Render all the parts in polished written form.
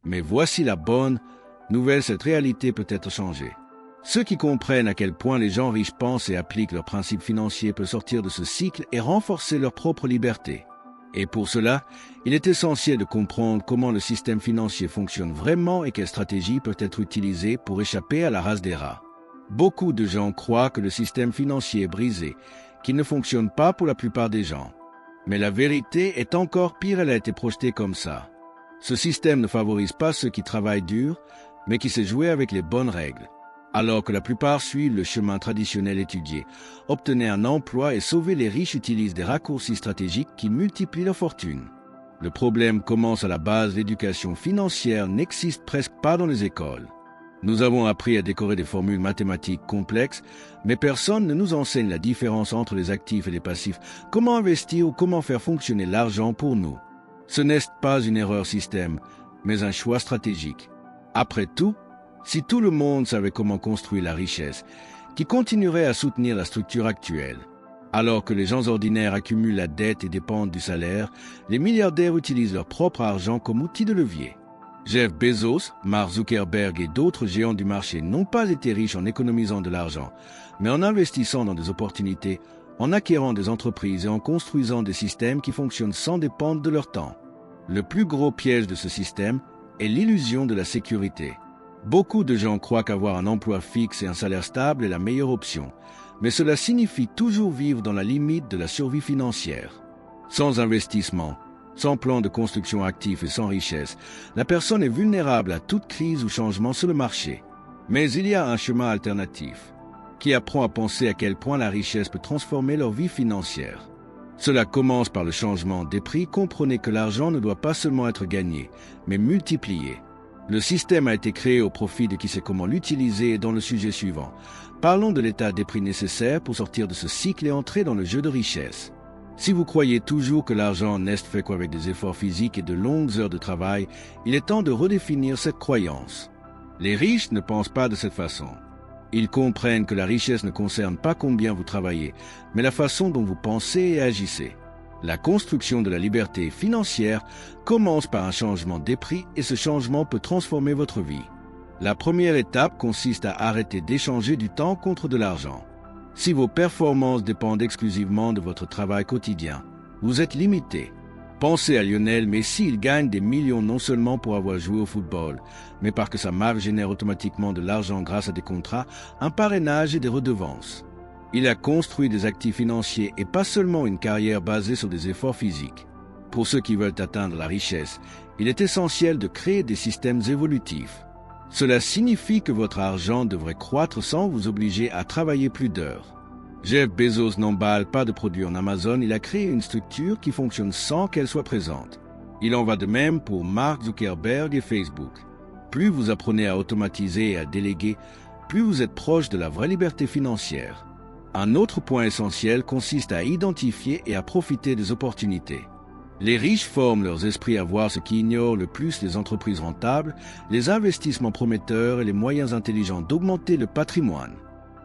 Mais voici la bonne nouvelle, cette réalité peut être changée. Ceux qui comprennent à quel point les gens riches pensent et appliquent leurs principes financiers peuvent sortir de ce cycle et renforcer leur propre liberté. Et pour cela, il est essentiel de comprendre comment le système financier fonctionne vraiment et quelles stratégies peuvent être utilisées pour échapper à la race des rats. Beaucoup de gens croient que le système financier est brisé, qu'il ne fonctionne pas pour la plupart des gens. Mais la vérité est encore pire, elle a été projetée comme ça. Ce système ne favorise pas ceux qui travaillent dur, mais qui sait jouer avec les bonnes règles. Alors que la plupart suivent le chemin traditionnel étudié. Obtenez un emploi et sauvez les riches utilisent des raccourcis stratégiques qui multiplient leur fortune. Le problème commence à la base, l'éducation financière n'existe presque pas dans les écoles. Nous avons appris à décorer des formules mathématiques complexes, mais personne ne nous enseigne la différence entre les actifs et les passifs, comment investir ou comment faire fonctionner l'argent pour nous. Ce n'est pas une erreur système, mais un choix stratégique. Après tout, si tout le monde savait comment construire la richesse, qui continuerait à soutenir la structure actuelle? Alors que les gens ordinaires accumulent la dette et dépendent du salaire, les milliardaires utilisent leur propre argent comme outil de levier. Jeff Bezos, Mark Zuckerberg et d'autres géants du marché n'ont pas été riches en économisant de l'argent, mais en investissant dans des opportunités, en acquérant des entreprises et en construisant des systèmes qui fonctionnent sans dépendre de leur temps. Le plus gros piège de ce système est l'illusion de la sécurité. Beaucoup de gens croient qu'avoir un emploi fixe et un salaire stable est la meilleure option, mais cela signifie toujours vivre dans la limite de la survie financière. Sans investissement, sans plan de construction actif et sans richesse, la personne est vulnérable à toute crise ou changement sur le marché. Mais il y a un chemin alternatif, qui apprend à penser à quel point la richesse peut transformer leur vie financière. Cela commence par le changement des prix. Comprenez que l'argent ne doit pas seulement être gagné, mais multiplié. Le système a été créé au profit de qui sait comment l'utiliser dans le sujet suivant. Parlons de l'état des prix nécessaires pour sortir de ce cycle et entrer dans le jeu de richesse. Si vous croyez toujours que l'argent n'est fait qu'avec des efforts physiques et de longues heures de travail, il est temps de redéfinir cette croyance. Les riches ne pensent pas de cette façon. Ils comprennent que la richesse ne concerne pas combien vous travaillez, mais la façon dont vous pensez et agissez. La construction de la liberté financière commence par un changement des prix et ce changement peut transformer votre vie. La première étape consiste à arrêter d'échanger du temps contre de l'argent. Si vos performances dépendent exclusivement de votre travail quotidien, vous êtes limité. Pensez à Lionel Messi, il gagne des millions non seulement pour avoir joué au football, mais parce que sa marque génère automatiquement de l'argent grâce à des contrats, un parrainage et des redevances. Il a construit des actifs financiers et pas seulement une carrière basée sur des efforts physiques. Pour ceux qui veulent atteindre la richesse, il est essentiel de créer des systèmes évolutifs. Cela signifie que votre argent devrait croître sans vous obliger à travailler plus d'heures. Jeff Bezos n'emballe pas de produits en Amazon, il a créé une structure qui fonctionne sans qu'elle soit présente. Il en va de même pour Mark Zuckerberg et Facebook. Plus vous apprenez à automatiser et à déléguer, plus vous êtes proche de la vraie liberté financière. Un autre point essentiel consiste à identifier et à profiter des opportunités. Les riches forment leurs esprits à voir ce qui ignore le plus les entreprises rentables, les investissements prometteurs et les moyens intelligents d'augmenter le patrimoine.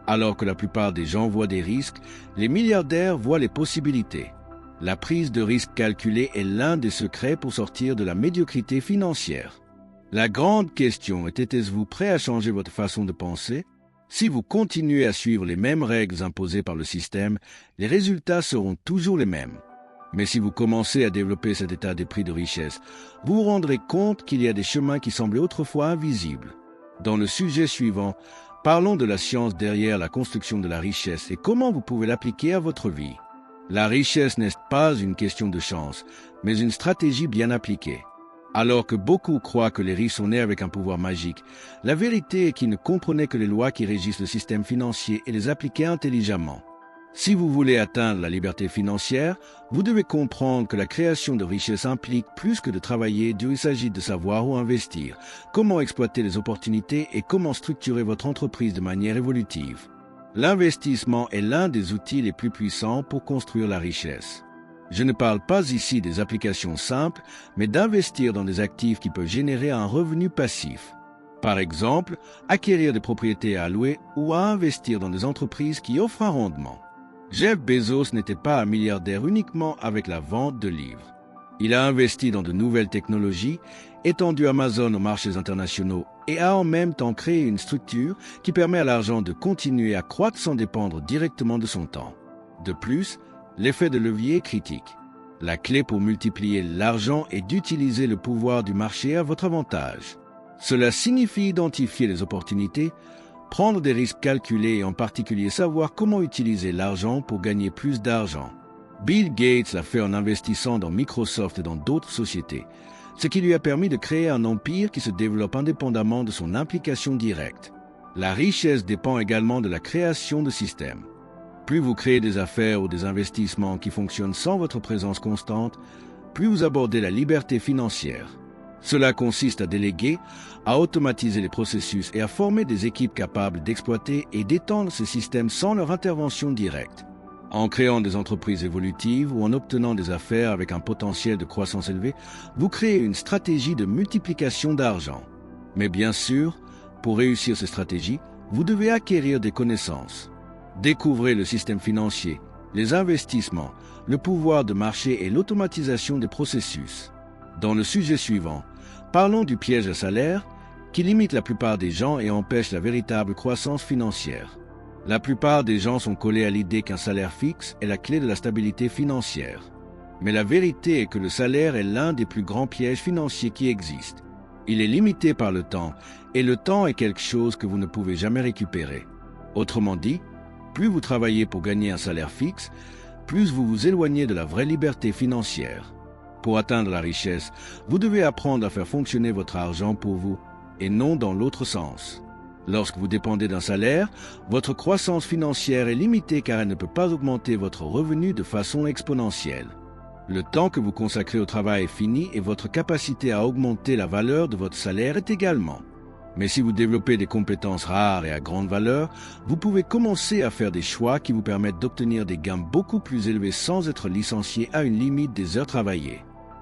Alors que la plupart des gens voient des risques, les milliardaires voient les possibilités. La prise de risque calculée est l'un des secrets pour sortir de la médiocrité financière. La grande question est, êtes-vous prêt à changer votre façon de penser? Si vous continuez à suivre les mêmes règles imposées par le système, les résultats seront toujours les mêmes. Mais si vous commencez à développer cet état des prix de richesse, vous vous rendrez compte qu'il y a des chemins qui semblaient autrefois invisibles. Dans le sujet suivant, parlons de la science derrière la construction de la richesse et comment vous pouvez l'appliquer à votre vie. La richesse n'est pas une question de chance, mais une stratégie bien appliquée. Alors que beaucoup croient que les riches sont nés avec un pouvoir magique, la vérité est qu'ils ne comprenaient que les lois qui régissent le système financier et les appliquaient intelligemment. Si vous voulez atteindre la liberté financière, vous devez comprendre que la création de richesse implique plus que de travailler dur. Il s'agit de savoir où investir, comment exploiter les opportunités et comment structurer votre entreprise de manière évolutive. L'investissement est l'un des outils les plus puissants pour construire la richesse. Je ne parle pas ici des applications simples, mais d'investir dans des actifs qui peuvent générer un revenu passif. Par exemple, acquérir des propriétés à louer ou à investir dans des entreprises qui offrent un rendement. Jeff Bezos n'était pas un milliardaire uniquement avec la vente de livres. Il a investi dans de nouvelles technologies étendu Amazon aux marchés internationaux et a en même temps créé une structure qui permet à l'argent de continuer à croître sans dépendre directement de son temps. De plus, l'effet de levier est critique. La clé pour multiplier l'argent est d'utiliser le pouvoir du marché à votre avantage. Cela signifie identifier les opportunités, prendre des risques calculés et en particulier savoir comment utiliser l'argent pour gagner plus d'argent. Bill Gates l'a fait en investissant dans Microsoft et dans d'autres sociétés, ce qui lui a permis de créer un empire qui se développe indépendamment de son implication directe. La richesse dépend également de la création de systèmes. Plus vous créez des affaires ou des investissements qui fonctionnent sans votre présence constante, plus vous abordez la liberté financière. Cela consiste à déléguer, à automatiser les processus et à former des équipes capables d'exploiter et d'étendre ces systèmes sans leur intervention directe. En créant des entreprises évolutives ou en obtenant des affaires avec un potentiel de croissance élevé, vous créez une stratégie de multiplication d'argent. Mais bien sûr, pour réussir ces stratégies, vous devez acquérir des connaissances. Découvrez le système financier, les investissements, le pouvoir de marché et l'automatisation des processus. Dans le sujet suivant, parlons du piège à salaire qui limite la plupart des gens et empêche la véritable croissance financière. La plupart des gens sont collés à l'idée qu'un salaire fixe est la clé de la stabilité financière. Mais la vérité est que le salaire est l'un des plus grands pièges financiers qui existent. Il est limité par le temps, et le temps est quelque chose que vous ne pouvez jamais récupérer. Autrement dit, plus vous travaillez pour gagner un salaire fixe, plus vous vous éloignez de la vraie liberté financière. Pour atteindre la richesse, vous devez apprendre à faire fonctionner votre argent pour vous, et non dans l'autre sens. Lorsque vous dépendez d'un salaire, votre croissance financière est limitée car elle ne peut pas augmenter votre revenu de façon exponentielle. Le temps que vous consacrez au travail est fini et votre capacité à augmenter la valeur de votre salaire est également. Mais si vous développez des compétences rares et à grande valeur, vous pouvez commencer à faire des choix qui vous permettent d'obtenir des gains beaucoup plus élevés sans être licencié à une limite des heures travaillées.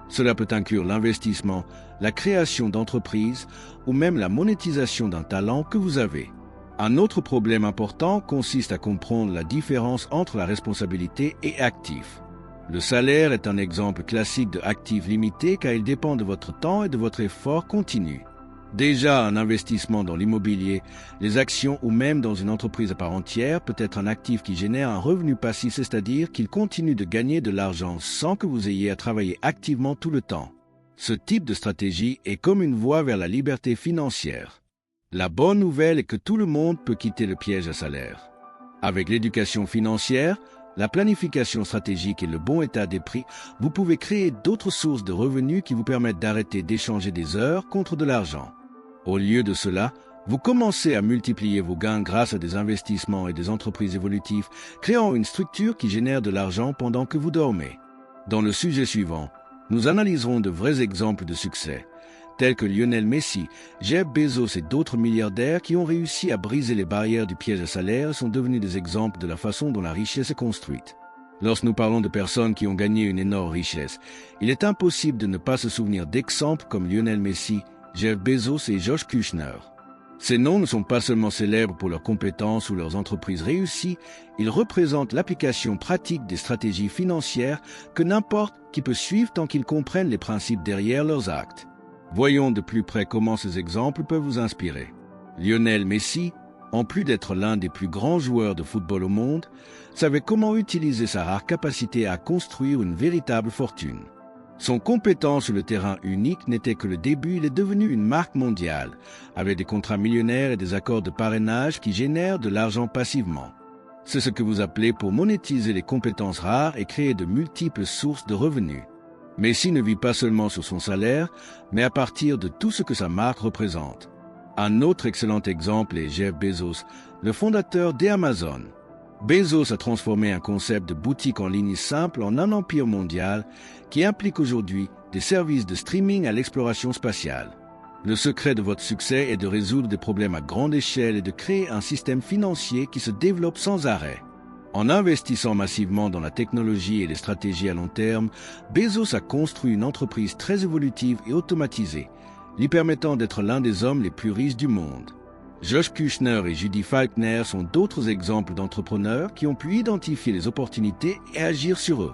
Cela peut inclure l'investissement, la création d'entreprises ou même la monétisation d'un talent que vous avez. Un autre problème important consiste à comprendre la différence entre la responsabilité et actif. Le salaire est un exemple classique de actif limité car il dépend de votre temps et de votre effort continu. Déjà, un investissement dans l'immobilier, les actions ou même dans une entreprise à part entière peut être un actif qui génère un revenu passif, c'est-à-dire qu'il continue de gagner de l'argent sans que vous ayez à travailler activement tout le temps. Ce type de stratégie est comme une voie vers la liberté financière. La bonne nouvelle est que tout le monde peut quitter le piège à salaire. Avec l'éducation financière, la planification stratégique et le bon état des prix, vous pouvez créer d'autres sources de revenus qui vous permettent d'arrêter d'échanger des heures contre de l'argent. Au lieu de cela, vous commencez à multiplier vos gains grâce à des investissements et des entreprises évolutives, créant une structure qui génère de l'argent pendant que vous dormez. Dans le sujet suivant, nous analyserons de vrais exemples de succès, tels que Lionel Messi, Jeff Bezos et d'autres milliardaires qui ont réussi à briser les barrières du piège à salaire et sont devenus des exemples de la façon dont la richesse est construite. Lorsque nous parlons de personnes qui ont gagné une énorme richesse, il est impossible de ne pas se souvenir d'exemples comme Lionel Messi, Jeff Bezos et Josh Kushner. Ces noms ne sont pas seulement célèbres pour leurs compétences ou leurs entreprises réussies, ils représentent l'application pratique des stratégies financières que n'importe qui peut suivre tant qu'ils comprennent les principes derrière leurs actes. Voyons de plus près comment ces exemples peuvent vous inspirer. Lionel Messi, en plus d'être l'un des plus grands joueurs de football au monde, savait comment utiliser sa rare capacité à construire une véritable fortune. Son compétence sur le terrain unique n'était que le début, il est devenu une marque mondiale, avec des contrats millionnaires et des accords de parrainage qui génèrent de l'argent passivement. C'est ce que vous appelez pour monétiser les compétences rares et créer de multiples sources de revenus. Messi ne vit pas seulement sur son salaire, mais à partir de tout ce que sa marque représente. Un autre excellent exemple est Jeff Bezos, le fondateur d'Amazon. Bezos a transformé un concept de boutique en ligne simple en un empire mondial qui implique aujourd'hui des services de streaming à l'exploration spatiale. Le secret de votre succès est de résoudre des problèmes à grande échelle et de créer un système financier qui se développe sans arrêt. En investissant massivement dans la technologie et les stratégies à long terme, Bezos a construit une entreprise très évolutive et automatisée, lui permettant d'être l'un des hommes les plus riches du monde. Josh Kushner et Judy Falkner sont d'autres exemples d'entrepreneurs qui ont pu identifier les opportunités et agir sur eux.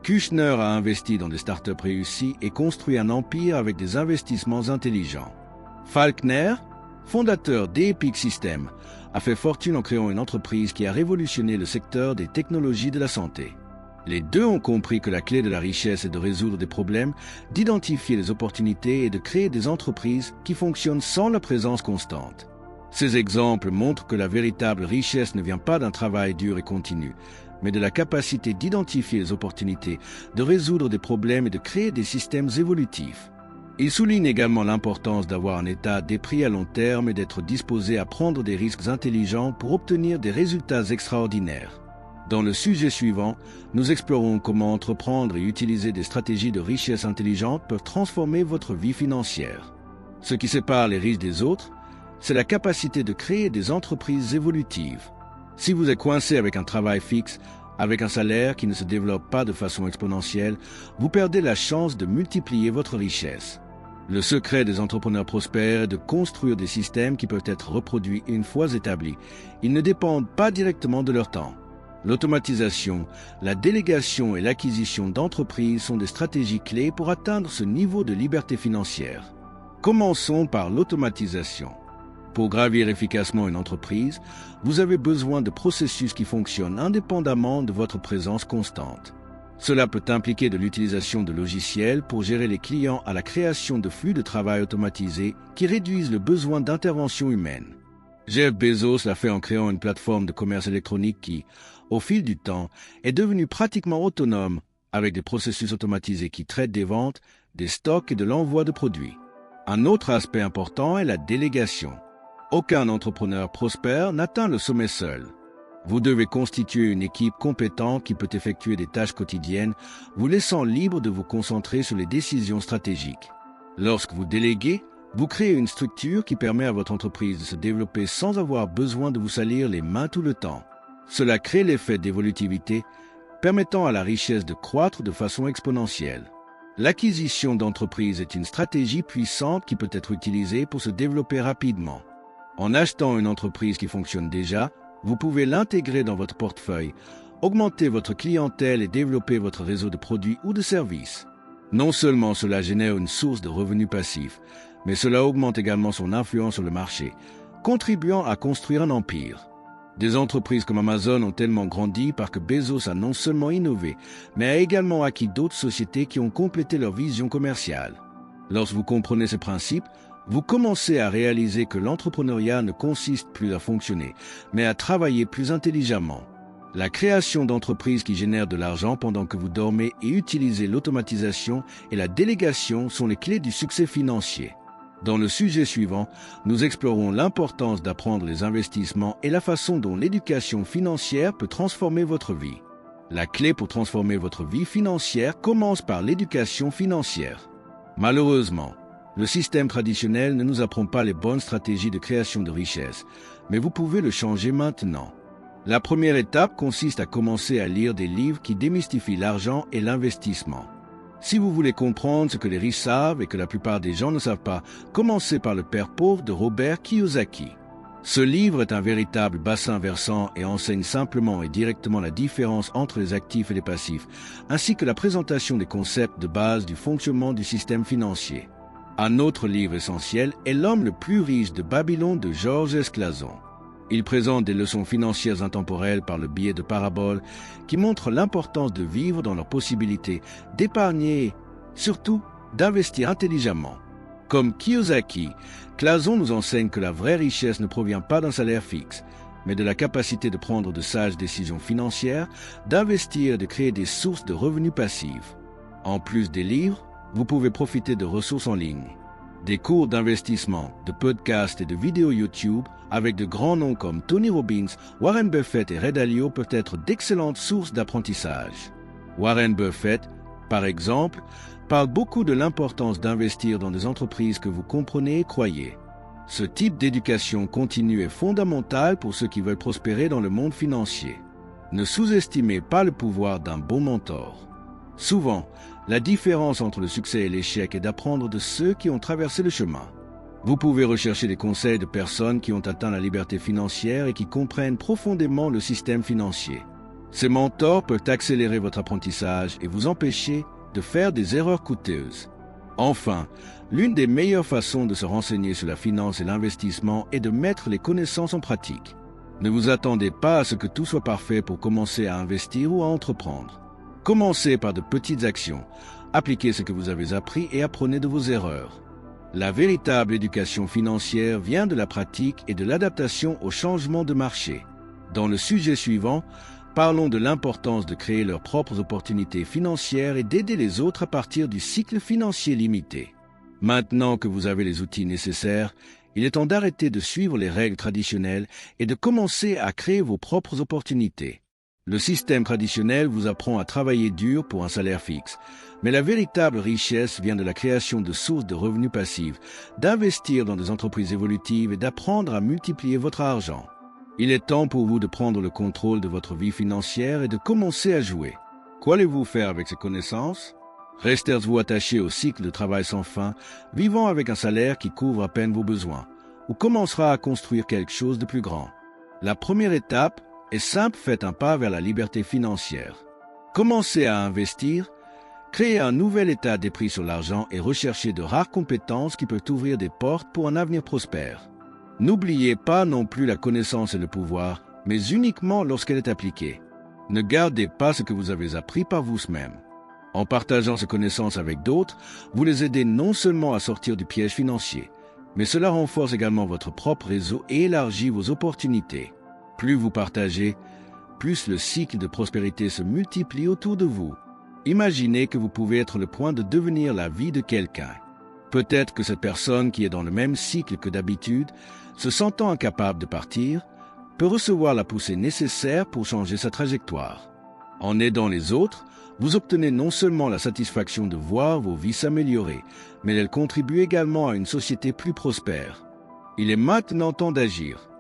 Kushner a investi dans des startups réussies et construit un empire avec des investissements intelligents. Falkner, fondateur d'Epic Systems, a fait fortune en créant une entreprise qui a révolutionné le secteur des technologies de la santé. Les deux ont compris que la clé de la richesse est de résoudre des problèmes, d'identifier les opportunités et de créer des entreprises qui fonctionnent sans la présence constante. Ces exemples montrent que la véritable richesse ne vient pas d'un travail dur et continu, mais de la capacité d'identifier les opportunités, de résoudre des problèmes et de créer des systèmes évolutifs. Il souligne également l'importance d'avoir un état d'esprit à long terme et d'être disposé à prendre des risques intelligents pour obtenir des résultats extraordinaires. Dans le sujet suivant, nous explorons comment entreprendre et utiliser des stratégies de richesse intelligente peuvent transformer votre vie financière. Ce qui sépare les riches des autres, c'est la capacité de créer des entreprises évolutives. Si vous êtes coincé avec un travail fixe, avec un salaire qui ne se développe pas de façon exponentielle, vous perdez la chance de multiplier votre richesse. Le secret des entrepreneurs prospères est de construire des systèmes qui peuvent être reproduits une fois établis. Ils ne dépendent pas directement de leur temps. L'automatisation, la délégation et l'acquisition d'entreprises sont des stratégies clés pour atteindre ce niveau de liberté financière. Commençons par l'automatisation. Pour gravir efficacement une entreprise, vous avez besoin de processus qui fonctionnent indépendamment de votre présence constante. Cela peut impliquer de l'utilisation de logiciels pour gérer les clients à la création de flux de travail automatisés qui réduisent le besoin d'intervention humaine. Jeff Bezos l'a fait en créant une plateforme de commerce électronique qui, au fil du temps, est devenue pratiquement autonome avec des processus automatisés qui traitent des ventes, des stocks et de l'envoi de produits. Un autre aspect important est la délégation. Aucun entrepreneur prospère n'atteint le sommet seul. Vous devez constituer une équipe compétente qui peut effectuer des tâches quotidiennes, vous laissant libre de vous concentrer sur les décisions stratégiques. Lorsque vous déléguez, vous créez une structure qui permet à votre entreprise de se développer sans avoir besoin de vous salir les mains tout le temps. Cela crée l'effet d'évolutivité, permettant à la richesse de croître de façon exponentielle. L'acquisition d'entreprises est une stratégie puissante qui peut être utilisée pour se développer rapidement. En achetant une entreprise qui fonctionne déjà, vous pouvez l'intégrer dans votre portefeuille, augmenter votre clientèle et développer votre réseau de produits ou de services. Non seulement cela génère une source de revenus passifs, mais cela augmente également son influence sur le marché, contribuant à construire un empire. Des entreprises comme Amazon ont tellement grandi parce que Bezos a non seulement innové, mais a également acquis d'autres sociétés qui ont complété leur vision commerciale. Lorsque vous comprenez ces principes, vous commencez à réaliser que l'entrepreneuriat ne consiste plus à fonctionner, mais à travailler plus intelligemment. La création d'entreprises qui génèrent de l'argent pendant que vous dormez et utilisez l'automatisation et la délégation sont les clés du succès financier. Dans le sujet suivant, nous explorons l'importance d'apprendre les investissements et la façon dont l'éducation financière peut transformer votre vie. La clé pour transformer votre vie financière commence par l'éducation financière. Malheureusement, le système traditionnel ne nous apprend pas les bonnes stratégies de création de richesse, mais vous pouvez le changer maintenant. La première étape consiste à commencer à lire des livres qui démystifient l'argent et l'investissement. Si vous voulez comprendre ce que les riches savent et que la plupart des gens ne savent pas, commencez par Le Père pauvre de Robert Kiyosaki. Ce livre est un véritable bassin versant et enseigne simplement et directement la différence entre les actifs et les passifs, ainsi que la présentation des concepts de base du fonctionnement du système financier. Un autre livre essentiel est L'homme le plus riche de Babylone de Georges S. Clason. Il présente des leçons financières intemporelles par le biais de paraboles qui montrent l'importance de vivre dans leurs possibilités, d'épargner et, surtout, d'investir intelligemment. Comme Kiyosaki, Clason nous enseigne que la vraie richesse ne provient pas d'un salaire fixe, mais de la capacité de prendre de sages décisions financières, d'investir et de créer des sources de revenus passifs. En plus des livres, vous pouvez profiter de ressources en ligne. Des cours d'investissement, de podcasts et de vidéos YouTube avec de grands noms comme Tony Robbins, Warren Buffett et Ray Dalio peuvent être d'excellentes sources d'apprentissage. Warren Buffett, par exemple, parle beaucoup de l'importance d'investir dans des entreprises que vous comprenez et croyez. Ce type d'éducation continue est fondamental pour ceux qui veulent prospérer dans le monde financier. Ne sous-estimez pas le pouvoir d'un bon mentor. Souvent, la différence entre le succès et l'échec est d'apprendre de ceux qui ont traversé le chemin. Vous pouvez rechercher des conseils de personnes qui ont atteint la liberté financière et qui comprennent profondément le système financier. Ces mentors peuvent accélérer votre apprentissage et vous empêcher de faire des erreurs coûteuses. Enfin, l'une des meilleures façons de se renseigner sur la finance et l'investissement est de mettre les connaissances en pratique. Ne vous attendez pas à ce que tout soit parfait pour commencer à investir ou à entreprendre. Commencez par de petites actions, appliquez ce que vous avez appris et apprenez de vos erreurs. La véritable éducation financière vient de la pratique et de l'adaptation aux changements de marché. Dans le sujet suivant, parlons de l'importance de créer leurs propres opportunités financières et d'aider les autres à partir du cycle financier limité. Maintenant que vous avez les outils nécessaires, il est temps d'arrêter de suivre les règles traditionnelles et de commencer à créer vos propres opportunités. Le système traditionnel vous apprend à travailler dur pour un salaire fixe, mais la véritable richesse vient de la création de sources de revenus passifs, d'investir dans des entreprises évolutives et d'apprendre à multiplier votre argent. Il est temps pour vous de prendre le contrôle de votre vie financière et de commencer à jouer. Qu'allez-vous faire avec ces connaissances? Resterez-vous attaché au cycle de travail sans fin, vivant avec un salaire qui couvre à peine vos besoins, ou commencera à construire quelque chose de plus grand? La première étape est simple, faites un pas vers la liberté financière. Commencez à investir, créez un nouvel état d'esprit sur l'argent et recherchez de rares compétences qui peuvent ouvrir des portes pour un avenir prospère. N'oubliez pas non plus la connaissance et le pouvoir, mais uniquement lorsqu'elle est appliquée. Ne gardez pas ce que vous avez appris par vous-même. En partageant ces connaissances avec d'autres, vous les aidez non seulement à sortir du piège financier, mais cela renforce également votre propre réseau et élargit vos opportunités. Plus vous partagez, plus le cycle de prospérité se multiplie autour de vous. Imaginez que vous pouvez être le point de devenir la vie de quelqu'un. Peut-être que cette personne qui est dans le même cycle que d'habitude, se sentant incapable de partir, peut recevoir la poussée nécessaire pour changer sa trajectoire. En aidant les autres, vous obtenez non seulement la satisfaction de voir vos vies s'améliorer, mais elle contribue également à une société plus prospère. Il est maintenant temps d'agir.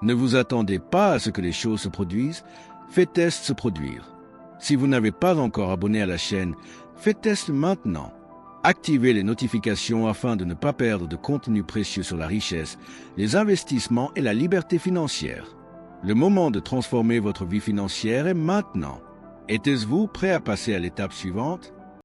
Ne vous attendez pas à ce que les choses se produisent, faites-les se produire. Si vous n'avez pas encore abonné à la chaîne, faites-le maintenant. Activez les notifications afin de ne pas perdre de contenu précieux sur la richesse, les investissements et la liberté financière. Le moment de transformer votre vie financière est maintenant. Êtes-vous prêt à passer à l'étape suivante?